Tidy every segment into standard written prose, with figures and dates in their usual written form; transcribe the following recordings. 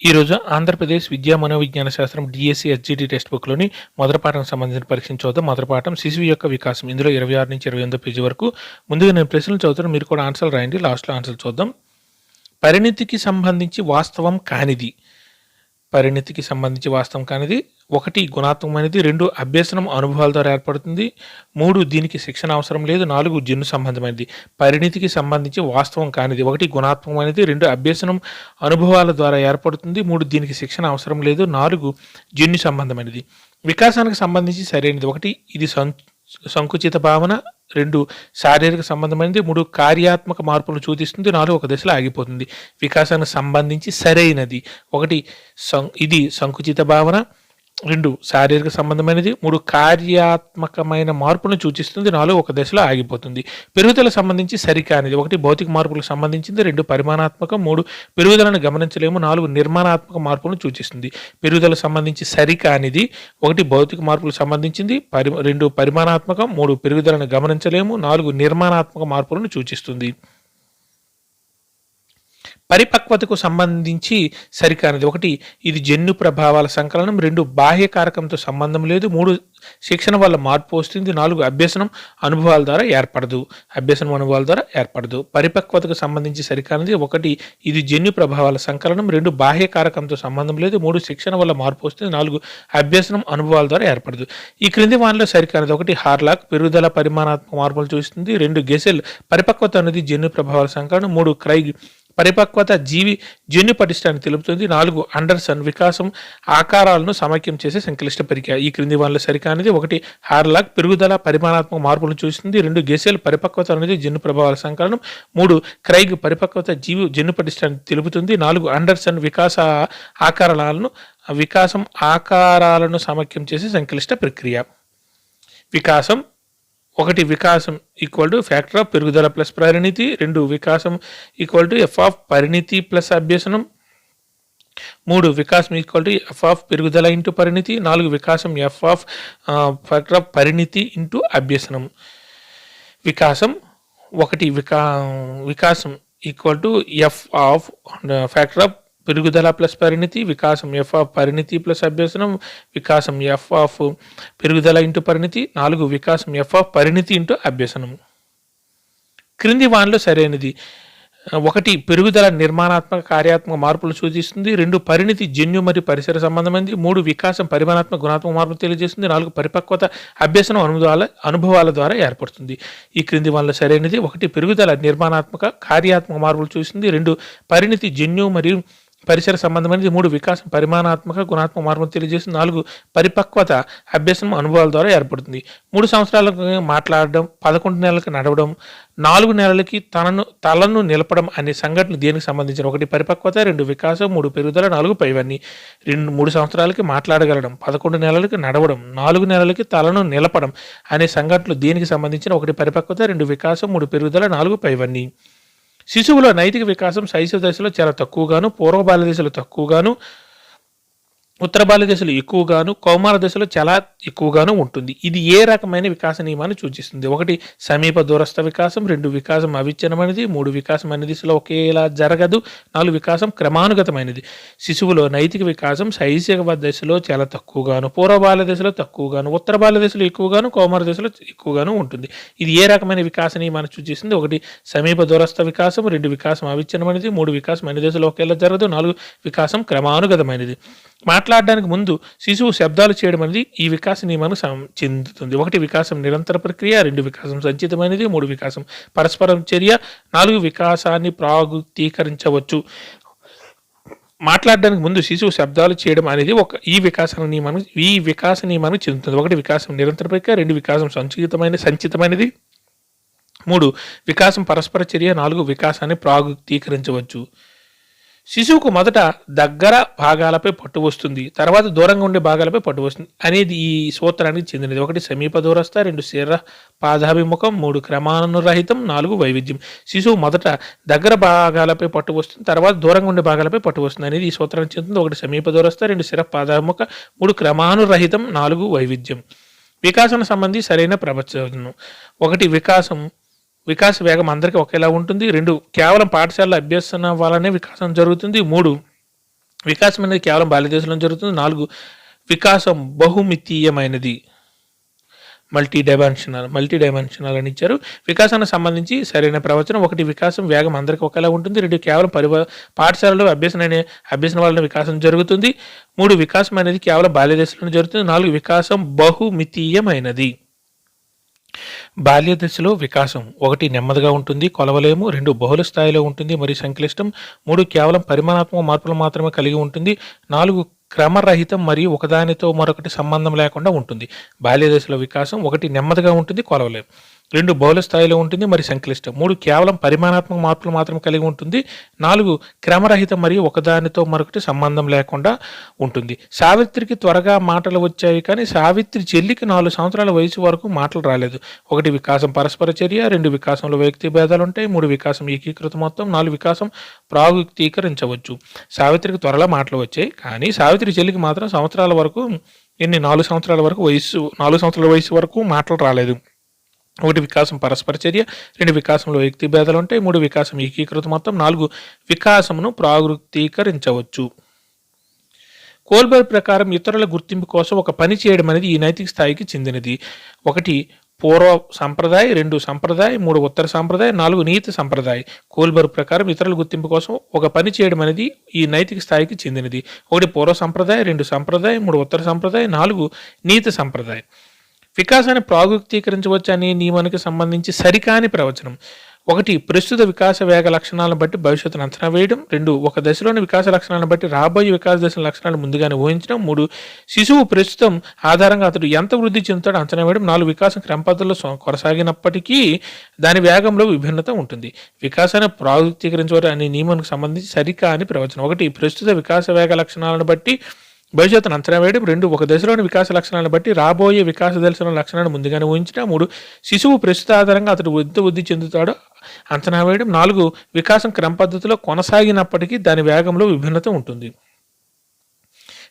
ఈరోజు ఆంధ్రప్రదేశ్ విద్యా మనోవిజ్ఞాన శాస్త్రం డిఎస్సి హెచ్జిటి టెక్స్ట్ బుక్లోని మొదటి పాఠానికి సంబంధించిన పరీక్షను చూద్దాం. మొదటి పాఠం శిశువు యొక్క వికాసం. ఇందులో 26 నుంచి 28 పేజీ వరకు. ముందుగా నేను ప్రశ్నలు చదువుతాను, మీరు కూడా ఆన్సర్లు రాయండి. లాస్ట్లో ఆన్సర్లు చూద్దాం. పరిణితికి సంబంధించి వాస్తవం కానిది. పరిణితికి సంబంధించి వాస్తవం కానిది: 1 గుణాత్మకమైనది, 2 అభ్యసనం అనుభవాల ద్వారా ఏర్పడుతుంది, 3 దీనికి శిక్షణ అవసరం లేదు, 4 జన్యు సంబంధమైనది. పరిణితికి సంబంధించి వాస్తవం కానిది: 1 గుణాత్మకమైనది, 2 అభ్యసనం అనుభవాల ద్వారా ఏర్పడుతుంది, 3 దీనికి శిక్షణ అవసరం లేదు, 4 జన్యు సంబంధమైనది. వికాసానికి సంబంధించి సరైనది: 1 ఇది సంకుచిత భావన, 2 శారీరక సంబంధమైనది, 3 కార్యాత్మక మార్పులను సూచిస్తుంది, 4 ఒక దశలో ఆగిపోతుంది. వికాసానికి సంబంధించి సరైనది: 1 ఇది సంకుచిత భావన, 2 శారీరక సంబంధమైనది, 3 కార్యాత్మకమైన మార్పును సూచిస్తుంది, 4 ఒక దశలో ఆగిపోతుంది. పెరుగుదల సంబంధించి సరికానిది: 1 భౌతిక మార్పులకు సంబంధించింది, 2 పరిమాణాత్మకం, 3 పెరుగుదలను గమనించలేము, 4 నిర్మాణాత్మక మార్పులను సూచిస్తుంది. పెరుగుదల సంబంధించి సరికానిది: 1 భౌతిక మార్పులకు సంబంధించింది, 2 పరిమాణాత్మకం, 3 పెరుగుదలను గమనించలేము, 4 నిర్మాణాత్మక మార్పులను సూచిస్తుంది. పరిపక్వతకు సంబంధించి సరికానిది: 1 ఇది జన్యు ప్రభావాల సంకలనం, 2 బాహ్య కారకంతో సంబంధం లేదు, 3 శిక్షణ వల్ల మార్పు వస్తుంది, 4 అభ్యసనం అనుభవాల ద్వారా ఏర్పడదు. పరిపక్వతకు సంబంధించి సరికానిది: 1 ఇది జన్యు ప్రభావాల సంకలనం, 2 బాహ్య కారకంతో సంబంధం లేదు, 3 శిక్షణ వల్ల మార్పు వస్తుంది, 4 అభ్యసనం అనుభవాల ద్వారా ఏర్పడదు. ఈ క్రింది వానిలో సరికానిది: 1 హార్లాక్ పెరుగుదల పరిమాణాత్మక మార్పులు చూస్తుంది, 2 గెసెల్ పరిపక్వత అనేది జన్యు ప్రభావాల సంకలనం, 3 క్రైగ్ పరిపక్వత జన్యు పటిష్టాన్ని తెలుపుతుంది, 4 అండర్సన్ వికాసం ఆకారాలను సమైక్యం చేసే సంక్లిష్ట ప్రక్రియ. ఈ క్రింది వానిలో సరికానిది: 1 హార్లాక్ పెరుగుదల పరిమాణాత్మక మార్పులను చూస్తుంది, 2 గెసెల్ పరిపక్వత అనేది జన్యు ప్రభావాల సంకలనం, 3 క్రైగ్ పరిపక్వత జన్యు పటిష్టాన్ని తెలుపుతుంది, 4 అండర్సన్ వికాసం ఆకారాలను సమైక్యం చేసే సంక్లిష్ట ప్రక్రియ. వికాసం: 1 వికాసం ఈక్వల్ టు ఫ్యాక్టర్ ఆఫ్ పెరుగుదల ప్లస్ పరిణితి, 2 వికాసం ఈక్వల్ టు ఎఫ్ ఆఫ్ పరిణితి ప్లస్ అభ్యసనం, 3 వికాసం ఈక్వల్ టు ఎఫ్ ఆఫ్ పెరుగుదల ఇంటూ పరిణితి, 4 వికాసం ఎఫ్ ఆఫ్ ఫ్యాక్టర్ ఆఫ్ పరిణితి ఇంటూ అభ్యసనం. వికాసం: 1 వికాసం equal to F of factor of పెరుగుదల ప్లస్ పరిణితి, వికాసం ఎఫ్ ఆఫ్ పరిణితి ప్లస్ అభ్యసనం, వికాసం ఎఫ్ ఆఫ్ పెరుగుదల ఇంటూ పరిణితి, 4 వికాసం ఎఫ్ ఆఫ్ పరిణితి ఇంటూ అభ్యసనం. క్రింది వానిలో సరైనది: 1 పెరుగుదల నిర్మాణాత్మక కార్యాత్మక మార్పులు సూచిస్తుంది, 2 పరిణితి జన్యు మరియు పరిసర సంబంధమైనది, 3 వికాసం పరిమాణాత్మక గుణాత్మక మార్పులు తెలియజేస్తుంది, 4 పరిపక్వత అభ్యసనం అనుభవాల ద్వారా ఏర్పడుతుంది. ఈ క్రింది వానిలో సరైనది: 1 పెరుగుదల నిర్మాణాత్మక కార్యాత్మక మార్పులు సూచిస్తుంది, 2 పరిణితి జన్యు మరియు పరిసర సంబంధమైనది, 3 వికాసం పరిమాణాత్మక గుణాత్మక మార్పులు తెలియజేస్తుంది, 4 పరిపక్వత అభ్యసనం అనుభవాల ద్వారా ఏర్పడుతుంది. 3 సంవత్సరాలకు మాట్లాడడం, 11 నెలలకు నడవడం, 4 నెలలకి తలను నిలపడం అనే సంఘటనలు దేనికి సంబంధించిన: 1 పరిపక్వత, 2 వికాసం, 3 పెరుగుదల, 4 పైవన్నీ. 3 సంవత్సరాలకి మాట్లాడగలడం, 11 నెలలకి నడవడం, 4 నెలలకి తలను నిలపడం అనే సంఘటనలు దేనికి సంబంధించిన: 1 పరిపక్వత, 2 వికాసం, 3 పెరుగుదల, 4 పైవన్నీ. శిశువులో నైతిక వికాసం శైశవ దశలో చాలా తక్కువగాను, పూర్వ బాల్య దశలో తక్కువగాను, ఉత్తర బాల్య దశలో ఎక్కువగాను, కౌమార దశలో చాలా ఎక్కువగాను ఉంటుంది. ఇది ఏ రకమైన వికాస నియమాన్ని సూచిస్తుంది: 1 సమీప దూరస్థ వికాసం, 2 వికాసం అవిచ్ఛిన్నమైనది, 3 వికాసం అన్ని దిశలో ఒకేలా జరగదు, 4 వికాసం క్రమానుగతమైనది. శిశువులో నైతిక వికాసం శైశవ దశలో చాలా తక్కువగాను, పూర్వ బాల్య దశలో తక్కువగాను, ఉత్తర బాల్య దశలో ఎక్కువగాను, కౌమార దశలో ఎక్కువగాను ఉంటుంది. ఇది ఏ రకమైన వికాస నియమాన్ని సూచిస్తుంది: 1 సమీప దూరస్థ వికాసం, 2 వికాసం అవిచ్ఛిన్నమైనది, 3 వికాసం అన్ని దశలో ఒకేలా జరగదు, 4 వికాసం క్రమానుగతమైనది. మాట్లాడడానికి ముందు శిశువు శబ్దాలు చేయడం అనేది ఈ వికాస నియమానికి చెందుతుంది. 1 వికాసం నిరంతర ప్రక్రియ, 2 వికాసం సంచితమైనది, 3 వికాసం పరస్పరం చర్య, 4 వికాసాన్ని ప్రాగుతీకరించవచ్చు. మాట్లాడడానికి ముందు శిశువు శబ్దాలు చేయడం అనేది ఈ వికాస నియమానికి చెందుతుంది. 1 వికాసం నిరంతర ప్రక్రియ, 2 వికాసం సంచితమైనది, 3 వికాసం పరస్పర చర్య, 4 వికాసాన్ని ప్రాగుతీకరించవచ్చు. శిశువుకు మొదట దగ్గర భాగాలపై పట్టు వస్తుంది, తర్వాత దూరంగా ఉండే భాగాలపై పట్టు వస్తుంది అనేది ఈ సూత్రానికి చెందినది. 1 సమీప దూరస్థ, 2 శరీర పాదాభిముఖం, 3 క్రమానురహితం, 4 వైవిధ్యం. శిశువు మొదట దగ్గర భాగాలపై పట్టు వస్తుంది, తర్వాత దూరంగా ఉండే భాగాలపై పట్టు వస్తుంది అనేది ఈ సూత్రానికి చెందింది. 1 సమీప దూరస్థ, 2 శరీర పాదాభిముఖ, 3 క్రమానురహితం, 4 వైవిధ్యం. వికాసం సంబంధి సరైన ప్రవచనం: 1 వికాస వేగం అందరికీ ఒకేలా ఉంటుంది, 2 కేవలం పాఠశాల అభ్యసన వల్లనే వికాసం జరుగుతుంది, 3 వికాసం అనేది కేవలం బాల్యదశలో జరుగుతుంది. 4 వికాసం బహుమితీయమైనది, మల్టీ డైమెన్షనల్ అని ఇచ్చారు. వికాసానికి సంబంధించి సరైన ప్రవచనం: 1 వికాసం వేగం అందరికీ ఒకేలా ఉంటుంది. 2 కేవలం పాఠశాలలో అభ్యసన వలన వికాసం జరుగుతుంది. 3 వికాసం అనేది కేవలం బాల్యదశలో జరుగుతుంది. 4 వికాసం బహుమితీయమైనది. బాల్య దశలో వికాసం: 1 నెమ్మదిగా ఉంటుంది, కొలవలేము. 2 బహుళ స్థాయిలో ఉంటుంది మరియు సంక్లిష్టం. 3 కేవలం పరిమాణాత్మక మార్పులు మాత్రమే కలిగి ఉంటుంది. 4 క్రమరహితం మరియు ఒకదానితో మరొకటి సంబంధం లేకుండా ఉంటుంది. బాల్య దశలో వికాసం: 1 నెమ్మదిగా ఉంటుంది, కొలవలేము. 2 బహుళ స్థాయిలో ఉంటుంది మరియు సంక్లిష్టం. 3 కేవలం పరిమాణాత్మక మార్పులు మాత్రమే కలిగి ఉంటుంది. 4 క్రమరహితం మరియు ఒకదానితో మరొకటి సంబంధం లేకుండా ఉంటుంది. సావిత్రికి త్వరగా మాటలు వచ్చాయి, కానీ సావిత్రి చెల్లికి 4 సంవత్సరాల వయసు వరకు మాటలు రాలేదు. 1 వికాసం పరస్పర చర్య. 2 వికాసంలో వ్యక్తి భేదాలు ఉంటాయి. 3 వికాసం ఏకీకృత మొత్తం. 4 వికాసం ప్రాగుక్తీకరించవచ్చు. సావిత్రికి త్వరలో మాటలు వచ్చాయి, కానీ సావిత్రి చెల్లికి మాత్రం 4 సంవత్సరాల వయసు వరకు మాటలు రాలేదు. 1 వికాసం పరస్పర చర్య. 2 వికాసంలో వ్యక్తి భేదాలు ఉంటాయి. 3 వికాసం ఏకీకృత మొత్తం. 4 వికాసమును ప్రాగుక్తీకరించవచ్చు. కోల్బర్గ్ ప్రకారం ఇతరుల గుర్తింపు కోసం ఒక పని చేయడం అనేది ఈ నైతిక స్థాయికి చెందినది. 1 పూర్వ సంప్రదాయ, 2 సంప్రదాయ, 3 ఉత్తర సంప్రదాయ, 4 నీతి సంప్రదాయ. కోల్బర్గ్ ప్రకారం ఇతరుల గుర్తింపు కోసం ఒక పని చేయడం అనేది ఈ నైతిక స్థాయికి చెందినది. 1 పూర్వ సంప్రదాయ, 2 సంప్రదాయ, 3 ఉత్తర సంప్రదాయ, 4 నీతి సంప్రదాయ. వికాసాన్ని ప్రాగుక్తీకరించవచ్చు అనే నియమానికి సంబంధించి సరికాని ప్రవచనం: 1 ప్రస్తుత వికాస వేగ లక్షణాలను బట్టి భవిష్యత్తును అంచనా వేయడం. 2 ఒక దశలోని వికాస లక్షణాలను బట్టి రాబోయే వికాస దశల లక్షణాలను ముందుగానే ఊహించడం. 3 శిశువు ప్రస్తుతం ఆధారంగా అతడు ఎంత వృద్ధి చెందుతాడో అంచనా వేయడం. 4 వికాసం క్రమ పద్ధతిలో కొనసాగినప్పటికీ దాని వేగంలో విభిన్నత ఉంటుంది. వికాసాన్ని ప్రాగుక్తీకరించవచ్చు అనే నియమానికి సంబంధించి సరికాని ప్రవచనం: 1 ప్రస్తుత వికాస వేగ లక్షణాలను బట్టి భవిష్యత్తును అంచనా వేయడం. 2 ఒక దశలోని వికాస లక్షణాలను బట్టి రాబోయే వికాస దశల లక్షణాలను ముందుగానే ఊహించడం. 3 శిశువు ప్రస్తుత ఆధారంగా అతడు ఎంత వృద్ధి చెందుతాడో అంచనా వేయడం. 4 వికాసం క్రమ పద్ధతిలో కొనసాగినప్పటికీ దాని వేగంలో విభిన్నత ఉంటుంది.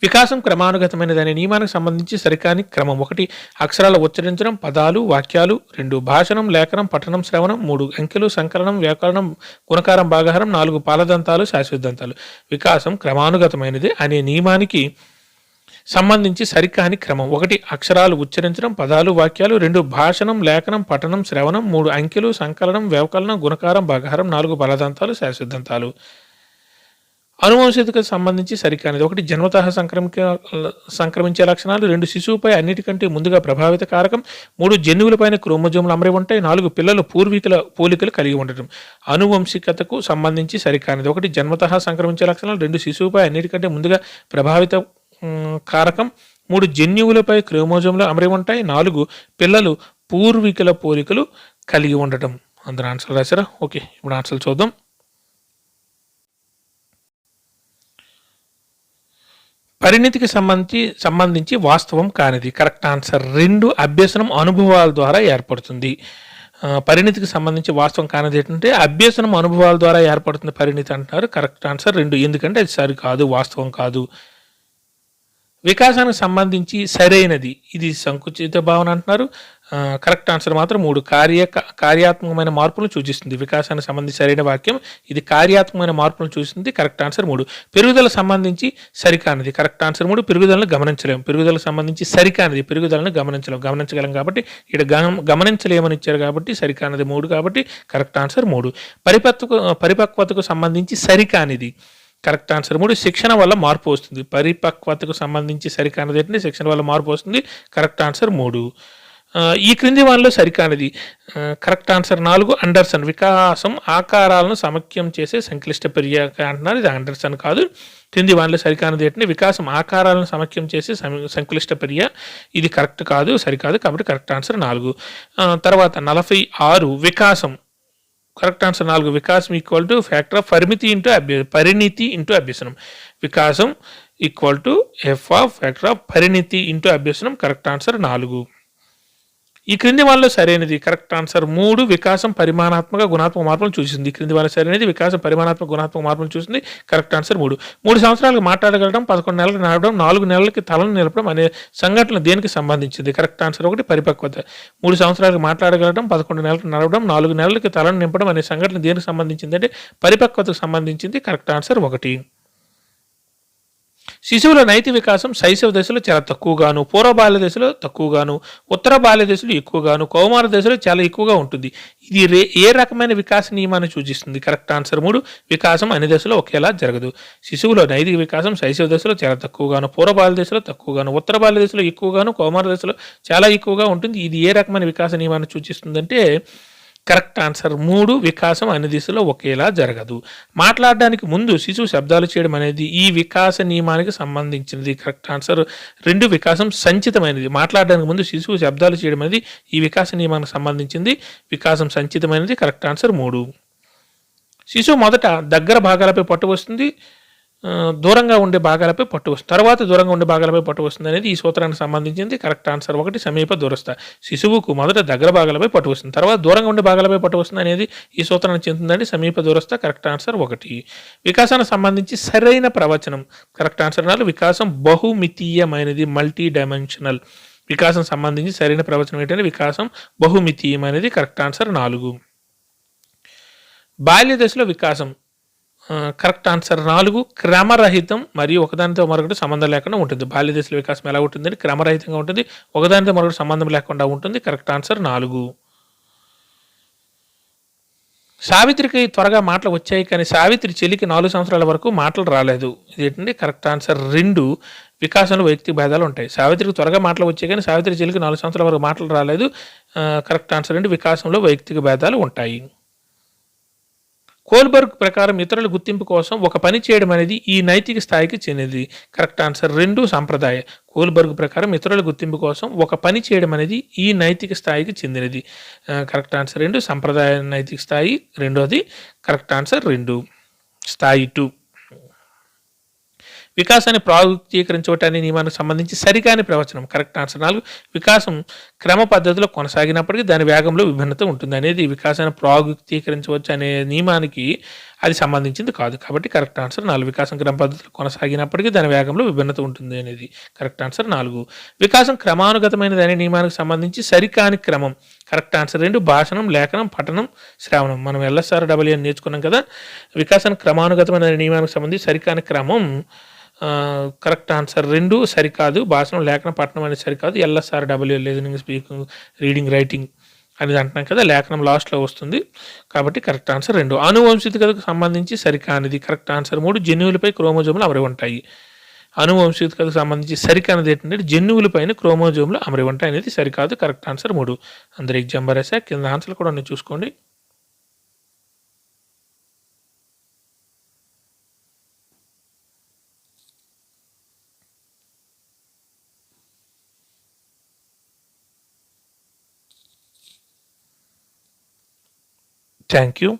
వికాసం క్రమానుగతమైనది అనే నియమానికి సంబంధించి సరికాని క్రమం: 1 అక్షరాలు ఉచ్చరించడం, పదాలు, వాక్యాలు. 2 భాషణం, లేఖనం, పఠనం, శ్రవణం. 3 అంకెలు, సంకలనం, వ్యాకరణం, గుణకారం, భాగాహారం. 4 పాలదంతాలు, శాశ్వతంతాలు. వికాసం క్రమానుగతమైనది అనే నియమానికి సంబంధించి సరికాని క్రమం: 1 అక్షరాలు ఉచ్చరించడం, పదాలు, వాక్యాలు. 2 భాషణం, లేఖనం, పఠనం, శ్రవణం. 3 అంకెలు, సంకలనం, వ్యవకలనం, గుణకారం, భాగాహారం. 4 బలదంతాలు, శాశ్వతంతాలు. అనువంశికతకు సంబంధించి సరికానిది: 1 జన్మతః సంక్రమించే లక్షణాలు. 2 శిశువుపై అన్నిటికంటే ముందుగా ప్రభావిత కారకం. 3 జన్యువులపైన క్రోమోజోములు అమరి ఉంటాయి. 4 పిల్లలు పూర్వీకుల పోలికలు కలిగి ఉండటం. అనువంశికతకు సంబంధించి సరికానిది: 1 జన్మతః సంక్రమించే లక్షణాలు. 2 శిశువుపై అన్నిటికంటే ముందుగా ప్రభావిత కారకం. 3 జన్యువులపై క్రోమోజోములు అమరి ఉంటాయి. 4 పిల్లలు పూర్వీకుల పోలికలు కలిగి ఉండటం. అందరూ ఆన్సర్ రాశారా? ఓకే, ఇప్పుడు ఆన్సర్ చూద్దాం. పరిణితికి సంబంధించి వాస్తవం కానిది. కరెక్ట్ ఆన్సర్ 2 అభ్యసనం అనుభవాల ద్వారా ఏర్పడుతుంది. పరిణితికి సంబంధించి వాస్తవం కానిది ఏంటంటే అభ్యసనం అనుభవాల ద్వారా ఏర్పడుతుంది పరిణితి అంటున్నారు. కరెక్ట్ ఆన్సర్ 2, ఎందుకంటే అది సరికాదు, వాస్తవం కాదు. వికాసానికి సంబంధించి సరైనది, ఇది సంకుచిత భావన అంటున్నారు. కరెక్ట్ ఆన్సర్ మాత్రం 3 కార్యాత్మకమైన మార్పులను సూచిస్తుంది. వికాసానికి సంబంధించి సరైన వాక్యం ఇది కార్యాత్మకమైన మార్పులను సూచిస్తుంది. Correct answer 3. పెరుగుదల సంబంధించి సరికానిది. Correct answer 3. పెరుగుదలను గమనించలేము. పెరుగుదలకు సంబంధించి సరికానిది. పెరుగుదలను గమనించగలం కాబట్టి ఇక్కడ గమనించలేమని ఇచ్చారు కాబట్టి సరికానిది 3 కాబట్టి కరెక్ట్ ఆన్సర్ 3. పరిపక్వతకు సంబంధించి సరికానిది. Correct answer 3. శిక్షణ వల్ల మార్పు వస్తుంది. పరిపక్వతకు సంబంధించి సరికానిది ఏంటంటే శిక్షణ వల్ల మార్పు వస్తుంది. Correct answer 3. ఈ క్రింది వానిలో సరికానిది. Correct answer 4 Anderson. వికాసం ఆకారాలను సమఖ్యం చేసే సంక్లిష్ట ప్రక్రియ అంటున్నారు. ఇది అండర్సన్ కాదు. క్రింది వానిలో సరికానిది ఏంటంటే వికాసం ఆకారాలను సమఖ్యం చేసే సంక్లిష్ట ప్రక్రియ. ఇది కరెక్ట్ కాదు, సరికాదు కాబట్టి కరెక్ట్ ఆన్సర్ 4. తర్వాత 46 వికాసం. కరెక్ట్ ఆన్సర్ 4 వికాసం ఈక్వల్ టు ఫ్యాక్టర్ ఆఫ్ పరిణితి ఇంటూ అభ్యసనం. వికాసం equal to F of factor of పరిణితి ఇంటూ అభ్యసనం. Correct answer 4. ఈ క్రింది వాళ్ళలో సరైనది. కరెక్ట్ ఆన్సర్ 3 వికాసం పరిమాణాత్మక గుణాత్మక మార్పులను చూసింది. ఈ క్రింది వాళ్ళ సరైనది వికాసం పరిమాణాత్మక గుణాత్మక మార్పులను చూసింది. Correct answer 3. 3 సంవత్సరాలకు మాట్లాడగలడం, 11 నెలలకు నడవడం, 4 నెలలకి తలను నిలపడం అనే సంఘటన దేనికి సంబంధించింది? కరెక్ట్ ఆన్సర్ 1 పరిపక్వత. 3 సంవత్సరాలకు మాట్లాడగలడం, 11 నెలలకు నడవడం, 4 నెలలకి తలను నింపడం అనే సంఘటన దేనికి సంబంధించింది అంటే పరిపక్వతకు సంబంధించింది. Correct answer 1. శిశువుల నైతి వికాసం శైశవ దశలో చాలా తక్కువగాను, పూర్వ బాల్య దశలో తక్కువగాను, ఉత్తర బాల్య దశలో ఎక్కువగాను, కౌమార దశలో చాలా ఎక్కువగా ఉంటుంది. ఇది ఏ రకమైన వికాస నియమాన్ని సూచిస్తుంది? Correct answer 3. వికాసం అన్ని దశలో ఒకేలా జరగదు. శిశువులో నైతిక వికాసం శైశవ దశలో చాలా తక్కువగాను, పూర్వ బాల్య దశలో తక్కువగాను, ఉత్తర బాల్య దశలో ఎక్కువగాను, కౌమార దశలో చాలా ఎక్కువగా ఉంటుంది. ఇది ఏ రకమైన వికాస నియమాన్ని సూచిస్తుందంటే కరెక్ట్ ఆన్సర్ 3. వికాసం అన్ని దిశలో ఒకేలా జరగదు. మాట్లాడడానికి ముందు శిశువు శబ్దాలు చేయడం అనేది ఈ వికాస నియమానికి సంబంధించినది. Correct answer 2. వికాసం సంచితమైనది. మాట్లాడడానికి ముందు శిశువు శబ్దాలు చేయడం అనేది ఈ వికాస నియమానికి సంబంధించింది. వికాసం సంచితమైనది. Correct answer 3. శిశువు మొదట దగ్గర భాగాలపై పట్టు వస్తుంది, దూరంగా ఉండే భాగాలపై పట్టు వస్తుంది, తర్వాత దూరంగా ఉండే భాగాలపై పట్టు వస్తుంది అనేది ఈ సూత్రానికి సంబంధించింది. Correct answer 1. సమీప దూరస్థ. శిశువుకు మొదట దగ్గర భాగాలపై పట్టు వస్తుంది, తర్వాత దూరంగా ఉండే భాగాలపై పట్టు వస్తుంది అనేది ఈ సూత్రానికి చెందుతుందండి. సమీప దూరస్థ. Correct answer 1. వికాసానికి సంబంధించి సరైన ప్రవచనం. Correct answer 4. వికాసం బహుమితీయమైనది, మల్టీ డైమెన్షనల్. వికాసం సంబంధించి సరైన ప్రవచనం ఏంటంటే వికాసం బహుమితీయమైనది. Correct answer 4. బాల్య దశలో వికాసం. Correct answer 4. క్రమరహితం మరియు ఒకదానితో మరొకటి సంబంధం లేకుండా ఉంటుంది. బాల్య దశలో వికాసం ఎలా ఉంటుందని క్రమరహితంగా ఉంటుంది, ఒకదానితో మరొకటి సంబంధం లేకుండా ఉంటుంది. Correct answer 4. సావిత్రికి త్వరగా మాటలు వచ్చాయి కానీ సావిత్రి చెల్లికి 4 సంవత్సరాల వరకు మాటలు రాలేదు. ఇదేంటండి? Correct answer 2. వికాసంలో వైయక్తిక భేదాలు ఉంటాయి. సావిత్రికి త్వరగా మాటలు వచ్చాయి కానీ సావిత్రి చెల్లికి 4 సంవత్సరాల వరకు మాటలు రాలేదు. Correct answer 2. వికాసంలో వైయక్తిక భేదాలు ఉంటాయి. కోల్బర్గ్ ప్రకారం ఇతరుల గుర్తింపు కోసం ఒక పని చేయడం అనేది ఈ నైతిక స్థాయికి చెందినది. Correct answer 2. సంప్రదాయ. కోల్బర్గ్ ప్రకారం ఇతరుల గుర్తింపు కోసం ఒక పని చేయడం అనేది ఈ నైతిక స్థాయికి చెందినది. Correct answer 2. సంప్రదాయ నైతిక స్థాయి 2ది. Correct answer 2. స్థాయి 2. వికాసాన్ని ప్రాముఖ్యీకరించబట్టే నియమానికి సంబంధించి సరికాని ప్రవచనం. Correct answer 4. వికాసం క్రమ పద్ధతిలో కొనసాగినప్పటికీ దాని వేగంలో విభిన్నత ఉంటుంది అనేది వికాసాన్ని ప్రాముఖ్యీకరించవచ్చు అనే నియమానికి అది సంబంధించింది కాదు. కాబట్టి కరెక్ట్ ఆన్సర్ 4. వికాసం క్రమ పద్ధతిలో కొనసాగినప్పటికీ దాని వేగంలో విభిన్నత ఉంటుంది అనేది కరెక్ట్ ఆన్సర్ 4. వికాసం క్రమానుగతమైనది అనే నియమానికి సంబంధించి సరికాని క్రమం. Correct answer 2. భాషణం, లేఖనం, పఠనం, శ్రవణం. మనం LSRW అని నేర్చుకున్నాం కదా. వికాసం క్రమానుగతమైన నియమానికి సంబంధించి సరికాని క్రమం. కరెక్ట్ ఆన్సర్ 2 సరికాదు. భాషణం, లేఖనం, పఠనం అనేది సరికాదు. LSRW listening, speaking, reading, writing అనేది అంటున్నాం కదా. లేఖనం లాస్ట్లో వస్తుంది కాబట్టి కరెక్ట్ ఆన్సర్ 2. ఆనువంశికతకు సంబంధించి సరికానిది. Correct answer 3. జన్యువులపై క్రోమోజోములు అమరి ఉంటాయి. ఆనువంశికతకు సంబంధించి సరికానిది ఏంటంటే జన్యువులపైన క్రోమోజోములు అమరి ఉంటాయి అనేది సరికాదు. Correct answer 3. అందరు ఎగ్జామ్ రాసా. కింద ఆన్సర్లు కూడా నేను చూసుకోండి. Thank you.